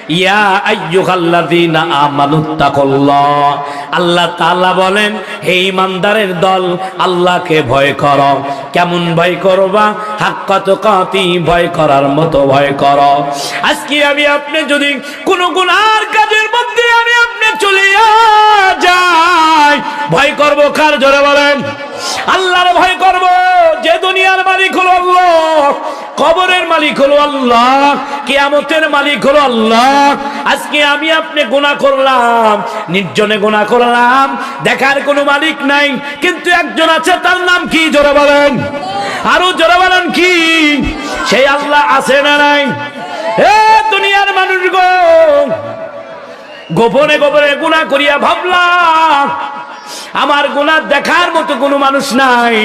ইয়া আইয়ুহাল্লাযীনা আমানুত্তাকুল্লাহ, আল্লাহ তাআলা বলেন, হে ঈমানদারের দল, আল্লাহকে ভয় করো। কেমন ভয় করবা? হাক্কা তুকাতি, ভয় করার মতো ভয় করো। আজকে আমি আপনি যদি কোনো গুনার কাজের মধ্যে আমি আপনি চলে যাই, ভয় করব কার? জোরে বলেন। আল্লাহর ভয় করব, যে দুনিয়ার মালিক হলো আল্লাহ, কবরের মালিক হলো আল্লাহ, কিয়ামতের মালিক হলো আল্লাহ। আজকে আমি আপনি গুনাহ করলাম, নির্জনে গুনাহ করলাম, দেখার কোনো মালিক নাই, কিন্তু একজন আছে, তার নাম কি? জোরে বলেন, আরো জোরে বলেন কি? সেই আল্লাহ আছে না নাই? হে দুনিয়ার মানুষ গো, গোপনে গোপনে গুনাহ করিয়া ভাবলাম আমার গুনাহ দেখার মতো কোনো মানুষ নাই।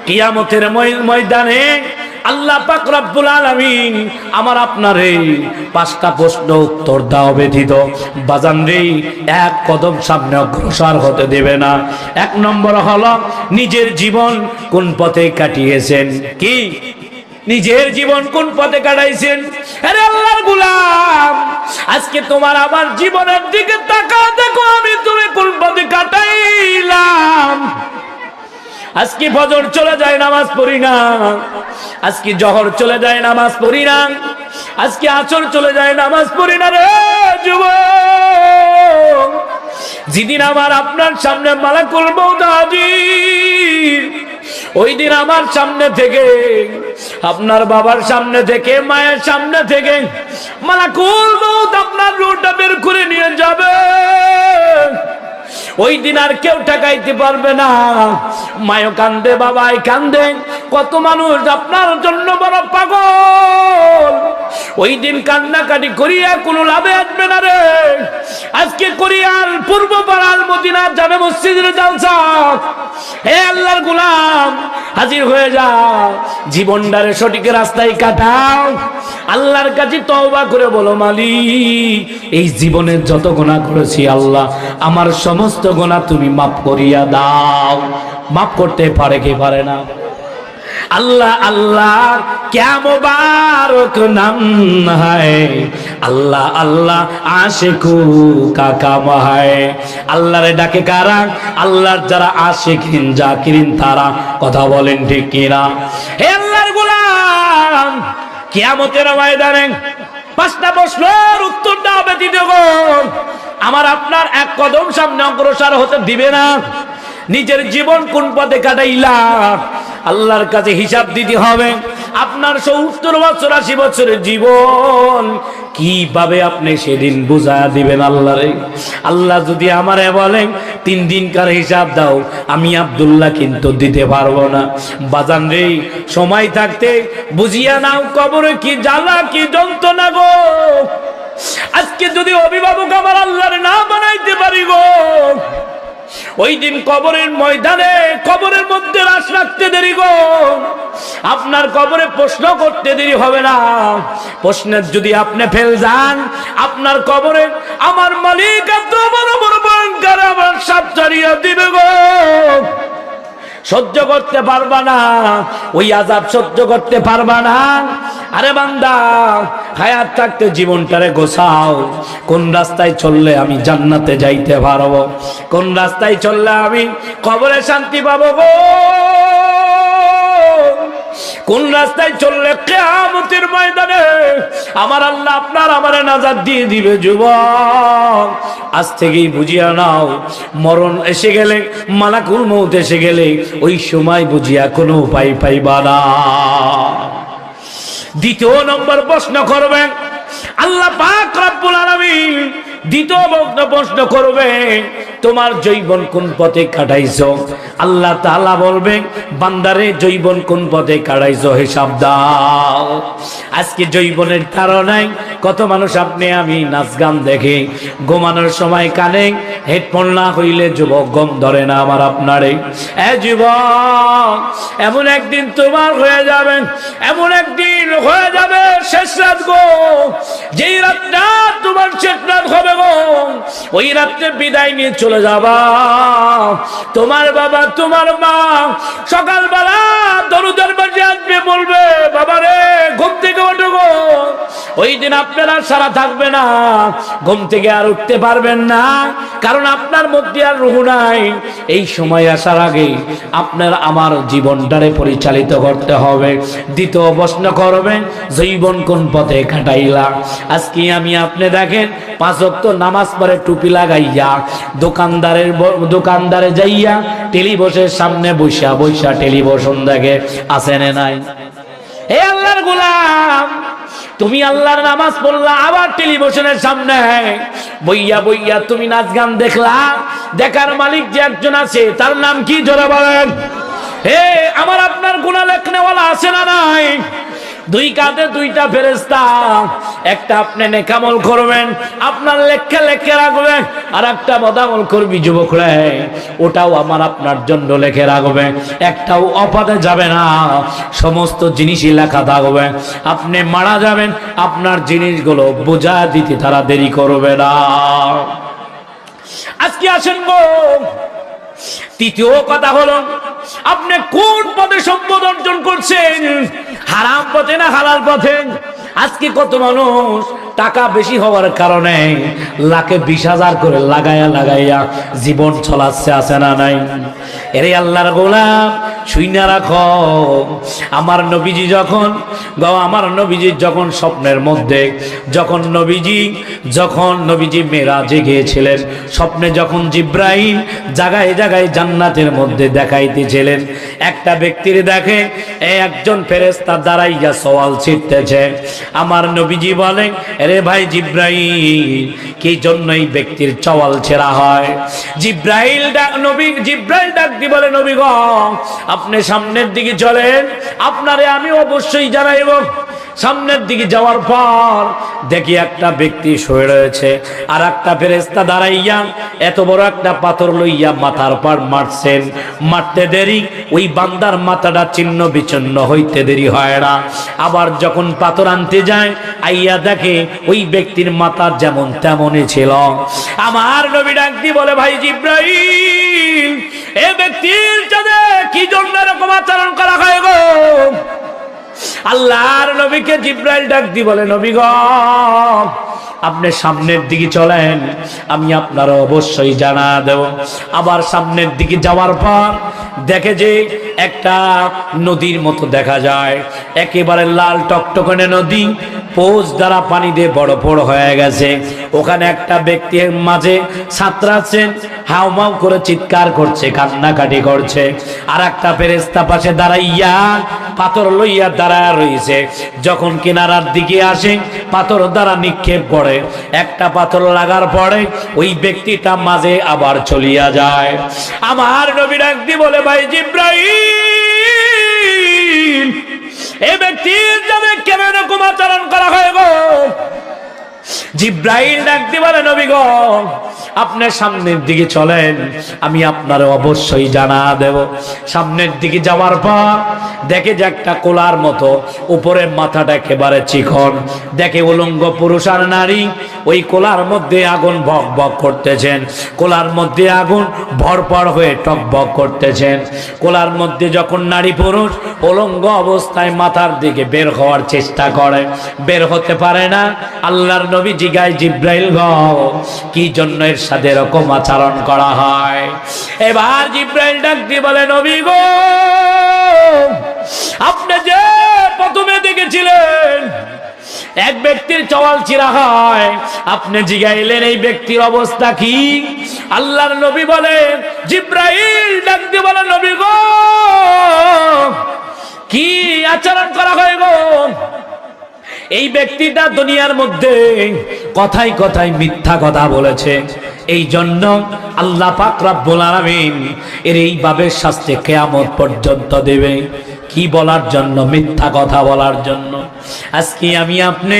কিয়ামতের ময়দানে আল্লাহ পাক রব্বুল আলামিন আমার আপনারে 5টা প্রশ্ন উত্তর দাও ব্যতীত বাজান রে এক কদম সামনে অগ্রসর হতে দেবে না। 1 নম্বর হলো নিজের জীবন কোন পথে কাটিয়েছেন। কি? নিজের জীবন কোন পথে কাটাইছেন? আরে আল্লাহর গোলাম, আজকে তোমার আমার জীবনের দিকে তাকাও, দেখো আমি তুমি কোন পথে কাটাইলাম। আজকে ফজর চলে যায় নামাজ পড়ি না, আজকে জোহর চলে যায় নামাজ পড়ি না, আজকে আসর চলে যায় নামাজ পড়ি না। রে যুবক, যেদিন আমার আপনার সামনে মালাকুল মউত হাজির, ওই দিন আমার সামনে থেকে, আপনার বাবার সামনে থেকে, মায়ের সামনে থেকে মালাকুল মউত আপনার রূহটা বের করে নিয়ে যাবে। ওই দিন আর কেউ ঠেকাইতে পারবে না। মায়ও কান্দে, বাবাই কান্দে, কত মানুষ আপনার জন্য বড় পাগল। ওই দিন কান্নাকাটি করিয়া কোনো লাভে আসবে না রে। আজকে কোরিয়ার পূর্ব পাড়ার মদিনার জামে মসজিদের জালসা, হে আল্লাহর গোলাম, হাজির হয়ে যাও, জীবনটারে সঠিক রাস্তায় কাটাও, আল্লাহর কাছে তওবা করে বলো, মালিক এই জীবনের যত গুনাহ করেছি আল্লাহ, আমার সমস্ত গুনাহ তুমি মাফ করিয়া দাও। মাফ করতে পারে কি পারে না? अल्लाह अल्लाह क्या मुबारक नाम है, अल्लाह अल्लाह आशिकू का काम है। अल्लाह रे डाके कारा, अल्लाह जरा आशिकिन जाकिरिन तारा कथा बोलें ठीक किना। हे अल्लाहर गोलाम, कियामतेर मयदाने 5টা প্রশ্নের উত্তর দাও ব্যতীত আমার আপনার এক কদম সামনে অগ্রসর হতে দিবে না। নিজের জীবন কোন পথে কাটাইলা আল্লাহর কাছে হিসাব দিতে হবে। আপনার 70 বছর 80 বছরের জীবন কিভাবে আপনি সেদিন বুঝায়া দিবেন আল্লাহরে? আল্লাহ যদি আমারে বলেন 3 দিনকার হিসাব দাও, আমি আব্দুল্লাহ কিন্তু দিতে পারবো না। বাজান রে, সময় থাকতে বুঝিয়া নাও কবরে কি জ্বালা, কি যন্ত্রণা গো। আজকে যদি অভিভাবক আমার আল্লাহর না বানাইতে পারি গো, ওই দিন কবরের ময়দানে, কবরের মধ্যে লাশ রাখতে দেরি গো, আপনার কবরে প্রশ্ন করতে দেরি হবে না। প্রশ্নের যদি আপনি ফেল যান, আপনার কবরে আমার মালিক এত বড় বড় ভয়ঙ্কর আমার সাপ ছাড়িয়ে দিবে গো। সহ্য করতে পারবা না, ওই আযাব সহ্য করতে পারবা না। আরে বান্দা, হায়াত থাকতে জীবনটারে গোছাও। কোন রাস্তায় চললে আমি জান্নাতে যাইতে পারবো, কোন রাস্তায় চললে আমি কবরে শান্তি পাবো গো, কোন রাস্তায় চললে কিয়ামতের ময়দানে আমার আল্লাহ আপনার আমারে নাজাত দিয়ে দিবে। যুবক, আজ থেকেই বুঝিয়া নাও, মরণ এসে গেলে, মালাকুল মউত এসে গেলে, ওই সময় বুঝিয়া কোনো উপায় পাইবা না। 2 নম্বর প্রশ্ন করবেন আল্লাহ পাক রব্বুল আলামিন। 2 প্রশ্ন করবে, তোমার জৈবন কোন পথে কাটাইছো? আল্লাহ তাআলা বলবেন, বান্দারে জৈবন কোন পথে কাটাইছো হিসাব দাও। আজকে জৈবনের কারণে কত মানুষ আপনি আমি নাচ গান দেখে, ঘুমানোর সময় কানে হেডফোন না হইলে যুবক গম ধরে না আমার আপনারে। এ যুবক, এমন একদিন তোমার হয়ে যাবে, এমন একদিন হয়ে যাবে শেষ রাত গো, যেই রাতটা তোমার শেষ রাত হবে গো, ওই রাত্রে বিদায় নিয়ে চলে যাবা। তোমার বাবা তোমার মা সকালবেলা দরুদের বাজে আসবে, বলবে বাবা রে ঘুম থেকে ওঠো গো। ওই দিন আপনারা সারা থাকবে না, ঘুম থেকে আর উঠতে পারবেন না, কারণ আপনার মধ্যে আর রুহ নাই। এই সময় আসার আগে আপনার আমার জীবনটারে পরিচালিত করতে হবে। দ্বিতীয় প্রশ্ন করবেন, জীবন কোন পথে কাটাইলা। আজকে আমি আপনি দেখেন 5 ওয়াক্ত নামাজ পড়ে টুপি লাগাইয়া দোকানদারে যাইয়া টেলিভিশনের সামনে বৈশা বৈশা টেলিভিশন দেখে, আছে না নাই? হে আল্লাহর গোলাম, তুমি আল্লাহর নামাজ পড়লা, আবার টেলিভিশনের সামনে বইয়া বইয়া তুমি নাচ গান দেখলা। দেখার মালিক যে একজন আছে, তার নাম কি জোরে বলেন? হে আমার আপনার গুনাহ লেখনেওয়ালা আছে না নাই? দুই কাঁধে দুইটা ফেরেশতা, একটা আপনি নেকামল করবেন, আপনার লেখা লেখে রাখবে, আর একটা বদামল করবি যুবক রে, ওটাও আমার আপনার জন্য লেখে রাখবে। একটাও অপাতে যাবে না, সমস্ত জিনিসই লেখা থাকবে। আপনি মারা যাবেন, আপনার জিনিসগুলো বোঝা দিতে তারা দেরি করবে না। আজকে আসেন গো, তৃতীয় কথা হলো, আপনি কোন পথে সম্পদ অর্জন করছেন? হারাম পথে না হালাল পথে? আজকে কত মানুষ টাকা বেশি হওয়ার কারণে লাখে 20,000 করে লাগাইয়া লাগাইয়া জীবন চলাচ্ছে, আছে না নাই? এরে আল্লাহর গোলাম, শুইনা রাখো, আমার নবীজি যখন স্বপ্নের মধ্যে যখন নবীজি মেরাজে গিয়েছিলেন, স্বপ্নে যখন জিব্রাইল জায়গায় জায়গায় জান্নাতের মধ্যে দেখাইতেছিলেন, একটা ব্যক্তির দেখে একজন ফেরেশতা দাঁড়াইয়া সওয়াল ছিটতেছে। আমার নবীজি বলেন, আরে ভাই জিব্রাইল, কি জন্য এই ব্যক্তির সওয়াল ছেড়া হয়? জিব্রাইল ডাক দি বলে, নবী গো, আপনি সামনের দিকে চলেন, আপনারে আমি অবশ্যই জানাইব। সামনের দিকে যাওয়ার পর দেখি একটা ব্যক্তি শুয়ে রয়েছে, আর একটা ফেরেশতা দাঁড়াইয়া এত বড় একটা পাথর লইয়া মাথার পর মারছেন। মারতে দেরি, ওই বান্দার মাথাটা ছিন্ন বিচ্ছিন্ন হইতে দেরি হয় না। আবার যখন পাথর আনতে যায়, আইয়া দেখে ওই ব্যক্তির মাথা যেমন তেমনই ছিল। আমার নবী ডাক দিয়ে বলে, ভাই জিব্রাইল, এ ব্যক্তির সাথে কি জন্য এরকম আচরণ করা হয় গো? আল্লাহর নবীকে জিব্রাইল ডাক দি বলে, নবী গো, আপনি সামনের দিকে চলেন, আমি আপনার অবশ্যই জানা দেব। আবার সামনের দিকে যাওয়ার পর দেখে যে একটা নদীর মতো দেখা যায়, একেবারে লাল টকটকানো নদী, পোজ দ্বারা পানি দিয়ে বড় বড় হয়ে গেছে। ওখানে একটা ব্যক্তির মাঝে সাঁতরাচ্ছেন, হাউমাউ করে চিৎকার করছে, কান্নাকাটি করছে। আর একটা ফেরেশতা পাশে দাঁড়াইয়া পাথর লইয়া দাঁড়ায় রয়েছে। যখন কিনারার দিকে আসে, পাথর দ্বারা নিক্ষেপ করে, একটা পাথর লাগার পরে ওই ব্যক্তিটা মাঝে আবার চলিয়া যায়। আমার নবী ডাক দিয়ে বলে, ভাই জিব্রাইল, এই ব্যক্তির যাবে কেন এরকম আচরণ করা হয় গো? জিব্রাইল ডাক দিয়ে বলে, নবী গো, আপনি সামনের দিকে চলেন, আমি আপনার অবশ্যই জানা দেব। সামনের দিকে যাওয়ার পর দেখে যে একটা কোলার মতো, উপরের মাথাটা একেবারে চিকন, দেখে উলঙ্গ পুরুষ আর নারী, ওই কোলার মধ্যে আগুন ভক ভক করতেছেন, কোলার মধ্যে আগুন ভরপর হয়ে টক ভক করতেছেন। কোলার মধ্যে যখন নারী পুরুষ উলঙ্গ অবস্থায় মাথার দিকে বের হওয়ার চেষ্টা করে, বের হতে পারে না। আল্লাহর নবী জিগায়, জিব্রাইল গো, কি জন্য এর সাথে এরকম আচরণ করা হয়? এবার জিব্রাইল ডাক দিয়ে বলে, নবী গো, আপনি যে প্রথমে দেখেছিলেন এক ব্যক্তির চওয়াল চিরা হয়, আপনি জিগাইলেন এই ব্যক্তির অবস্থা কি? আল্লাহর নবী বলেন, জিব্রাইল ডাক দিয়ে বলে, নবী গো, কি আচরণ করা হয় গো? এই ব্যক্তিটা দুনিয়ার মধ্যে কথায় কথায় মিথ্যা কথা বলেছে, এই জন্য আল্লাহ পাক রব্বুল আলামিন এর এইভাবে শাস্তি কিয়ামত পর্যন্ত দেবে। কি বলার জন্য? মিথ্যা কথা বলার জন্য। আজকে আমি আপনি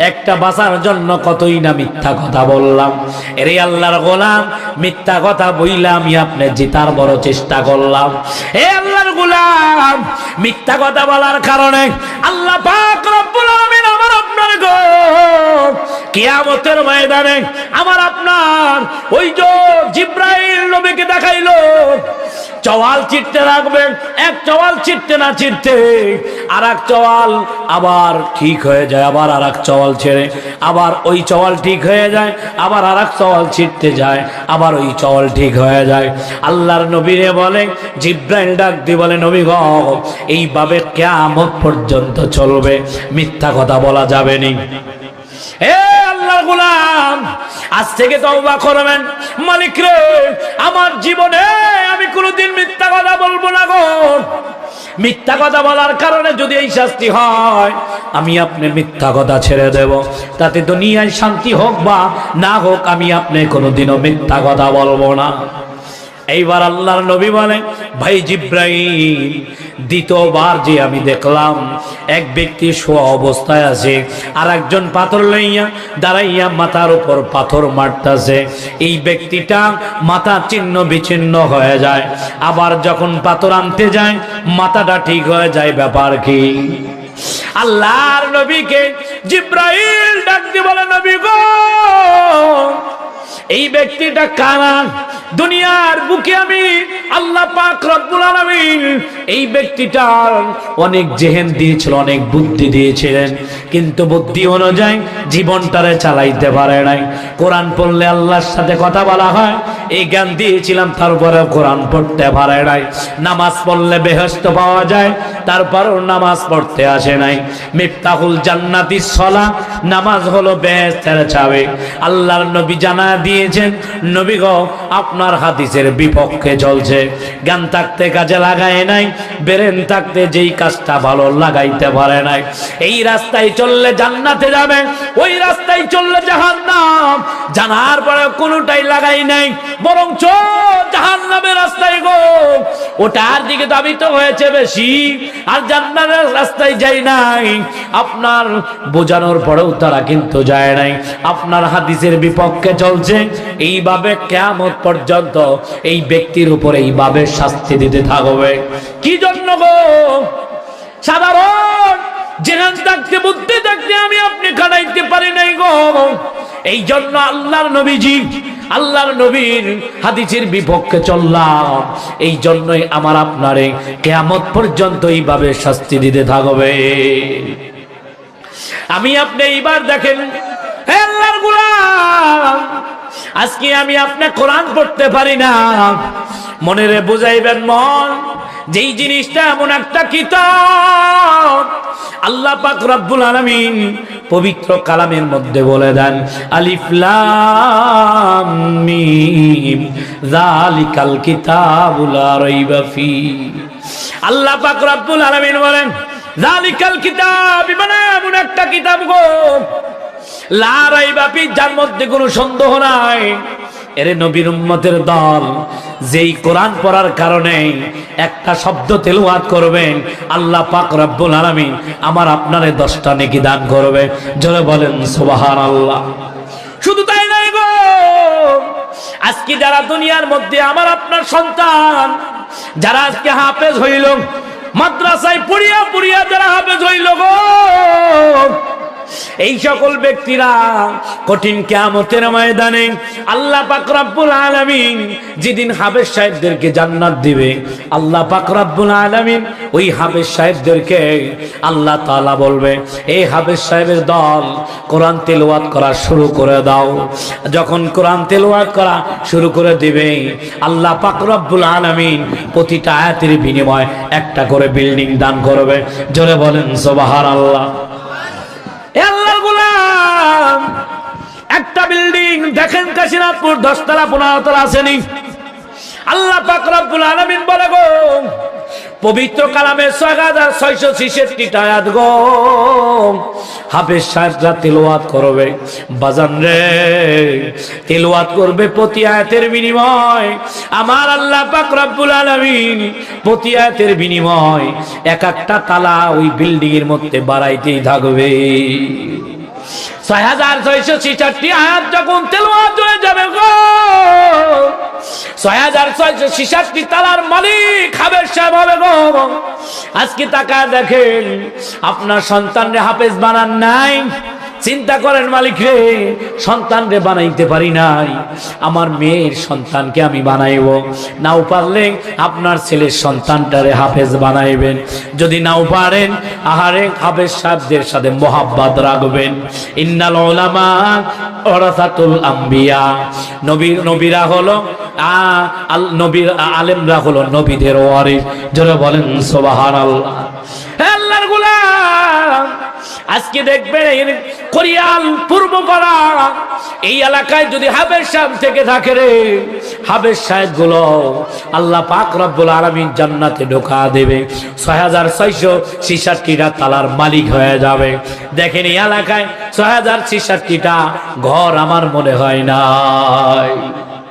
একটা বাঁচার জন্য কতই না মিথ্যা কথা বললাম। এরে আল্লাহর গোলাম, মিথ্যা কথা বইলা আমি আপনি জিতার বড় চেষ্টা করলাম। এ আল্লাহর গোলাম, মিথ্যা কথা বলার কারণে আল্লাহ পাক রব্বুল আলামিন আমার আপনার গো কিয়ামতের ময়দানে আমার আপনার ওই যে জিব্রাইল নবীকে দেখাইলো চওয়াল চিটতে রাখবেন, এক চওয়াল চিটতে না চিটতে আর এক চওয়াল আবার ঠিক হয়ে যায়, আবার আর এক চওয়াল ছেড়ে আবার ওই চওয়াল ঠিক হয়ে যায়, আবার আর এক চওয়াল চিটতে যায়, আবার ওই চওয়াল ঠিক হয়ে যায়। আল্লাহর নবীরে বলে, জিব্রাইল ডাক দিয়ে বলে, নবী গো এইভাবে কিয়ামত পর্যন্ত চলবে, মিথ্যা কথা বলা যাবে না। এ আল্লাহর গোলাম, আজ থেকে তওবা করবেন। মালিক রে, আমার জীবনে আমি কোনোদিন মিথ্যা কথা বলবো না গো। মিথ্যা কথা বলার কারণে যদি এই শাস্তি হয়, আমি আপনি মিথ্যা কথা ছেড়ে দেব। তাতে দুনিয়ায় শান্তি হোক বা না হোক, আমি আপনি কোনোদিনও মিথ্যা কথা বলবো না। এইবার আল্লাহর নবী বলেন, ভাই জিব্রাইল, দ্বিতীয়বার যে আমি দেখলাম এক ব্যক্তি শোয়া অবস্থায় আছে, আর একজন পাথর লইয়া দাঁড়াইয়া মাথার উপর পাথর মারতেছে। এই ব্যক্তিটা মাথা ছিন্ন বিচ্ছিন্ন হয়ে যায়, আবার যখন পাথর আনতে যায় মাথাটা ঠিক হয়ে যায়। ব্যাপার কি? আল্লাহর নবীকে জিব্রাইল ডাক দিয়ে বলে, নবী গো এই ব্যক্তিটা কারা? দুনিয়ার বুকে আমি আল্লাহ পাক রব্বুল আলামিন এই ব্যক্তিটার অনেক জেহেন দিয়েছিল, অনেক বুদ্ধি দিয়েছিলেন, কিন্তু বুদ্ধি অনুযায়ী জীবনটারে চালাইতে পারে নাই। কোরআন পড়লে আল্লাহর সাথে কথা বলা হয় এই জ্ঞান দিয়েছিলাম, তারপরে কোরআন পড়তে পারে নাই। নামাজ পড়লে বেহেশত পাওয়া যায়, তারপরেও নামাজ পড়তে আসে নাই। মিফতাহুল জান্নাতিস সালাহ, নামাজ হলো বেহেশতের চাবি। আল্লাহর নবী জানা দিয়েছেন, নবী গো আপনার হাদিসের বিপক্ষে চলছে। জ্ঞান থাকতে কাজে লাগায় নাই, ব্রেন থাকতে যেই কাজটা ভালো লাগাইতে পারে নাই। এই রাস্তায় চললে জান্নাতে যাবে, ওই রাস্তায় চললে জাহান্নাম, জানার পরে কোনোটাই লাগাই নাই, বরং জাহান্নামের রাস্তায় গো ওটার দিকে দাবিত হয়েছে বেশি, আর জান্নাতের রাস্তায় যাই নাই। আপনার বোঝানোর পরেও তারা কিন্তু যায় নাই, আপনার হাদিসের বিপক্ষে চলছে। এইভাবে কিয়ামত পর্যন্ত এই ব্যক্তির উপর এইভাবে শাস্তি দিতে থাকবে। কি জন্য গো? সাধারণ জেহান থাকতে বুদ্ধি থাকতে আমি আপনি খাটাইতে পারি নাই গো। এই জন্য আল্লাহর নবীজি, আল্লাহর নবীর হাদিসের বিপক্ষে চললাম। এই জন্যই আমার আপনারে কিয়ামত পর্যন্ত এইভাবে শাস্তি দিতে থাকবে। আমি আপনি এইবার দেখেন, হে আল্লাহর গোলাম, আজকে আমি আপনি কোরআন পড়তে পারি না, মনেরে বুঝাইবেন মন, যেই জিনিসটা এমন একটা কিতাব আল্লাহ পাক রব্বুল আলামিন পবিত্র কালামের মধ্যে বলে দেন, আলিফ লাম মিম যালিকাল কিতাবু লা রাইবা ফি। আল্লাহ পাক রব্বুল আলামিন বলেন, যালিকাল কিতাব, মানে এমন একটা কিতাব গো লা রাইবা ফি, যার মধ্যে কোনো সন্দেহ নাই। এরে নবীর উম্মতের দল, যেই কোরআন পড়ার কারণে একটা শব্দ তেলাওয়াত করবেন, আল্লাহ পাক রব্বুল আলামিন আমার আপনারে 10টা নেকি দান করবে। জোরে বলেন সুবহানাল্লাহ। শুধু তাই নয় গো, আজকে যারা দুনিয়ার মধ্যে আমার আপনার সন্তান, যারা আজকে হাফেজ হইল, মাদ্রাসায় পড়িয়া পড়িয়া যারা হাফেজ হইল গো, এই সকল ব্যক্তিরা কঠিন কিয়ামতের ময়দানে আল্লাহ পাক রব্বুল আলামিন যেদিন হাফেজ সাহেবদেরকে জান্নাত দিবে, আল্লাহ পাক রব্বুল আলামিন ওই হাফেজ সাহেবদেরকে আল্লাহ তাআলা বলবে, এই হাফেজ সাহেবের দল কোরআন তেলাওয়াত করা শুরু করে দাও। যখন কোরআন তেলাওয়াত করা শুরু করে দিবে, আল্লাহ পাক রব্বুল আলামিন প্রতিটা আয়াতের বিনিময়ে একটা করে বিল্ডিং দান করবে। জোরে বলেন সুবহানাল্লাহ। আল্লাহর গোলাম, একটা বিল্ডিং দেখেন কাশীনাথপুর 10 তলা 15 তলা আসেনি। আল্লাহ পাক রব্বুল আলামিন বলে গো, পবিত্র কালামে 6666টা আয়াত গো হাফেজ সাহেবরা তেলাওয়াত করবে বাজান রে, তেলাওয়াত করবে প্রতি আয়াতের বিনিময় আমার আল্লাহ পাক রব্বুল আলামিন প্রতি আয়াতের বিনিময় এক একটা তালা ওই বিল্ডিং এর মধ্যে বাড়াইতেই থাকবে। 6666টি আয়াত যখন তেলাওয়াত হয়ে যাবে গো 6666টি তালার মালিক হাফেজ সাহেব হবে গো। আজকে তাকায় দেখেন আপনার সন্তানরে হাফেজ বানান নাই, চিন্তা করেন মালিক রে সন্তানরে বানাইতে পারি নাই, আমার মেয়ের সন্তানকে আমি বানাইব। নাও পারলে আপনার ছেলের সন্তানটারে হাফেজ বানাইবেন, যদি নাও পারেন আহারে হাফেজ সাহেবদের সাথে মোহাব্বত রাখবেন। ইন্নাল উলামা ওরাসাতুল আম্বিয়া, নবীরা হলো নবীর আলেমরা হলো নবীদের ওয়ারিস। জোরে বলেন সুবহানাল্লাহ। আল্লাহর গোলাম আজকে দেখবেন কোরিয়াল পূর্ব করা এই এলাকায় যদি হাফেজ সাহেব থেকে থাকে রে, হাফেজ সাহেব গুলো আল্লাহ পাক রব্বুল আলামিন জান্নাতে ঢোকা দেবে, 6666টা তালার মালিক হয়ে যাবে। দেখেন এই এলাকায় 6666টা ঘর আমার মনে হয় নাই।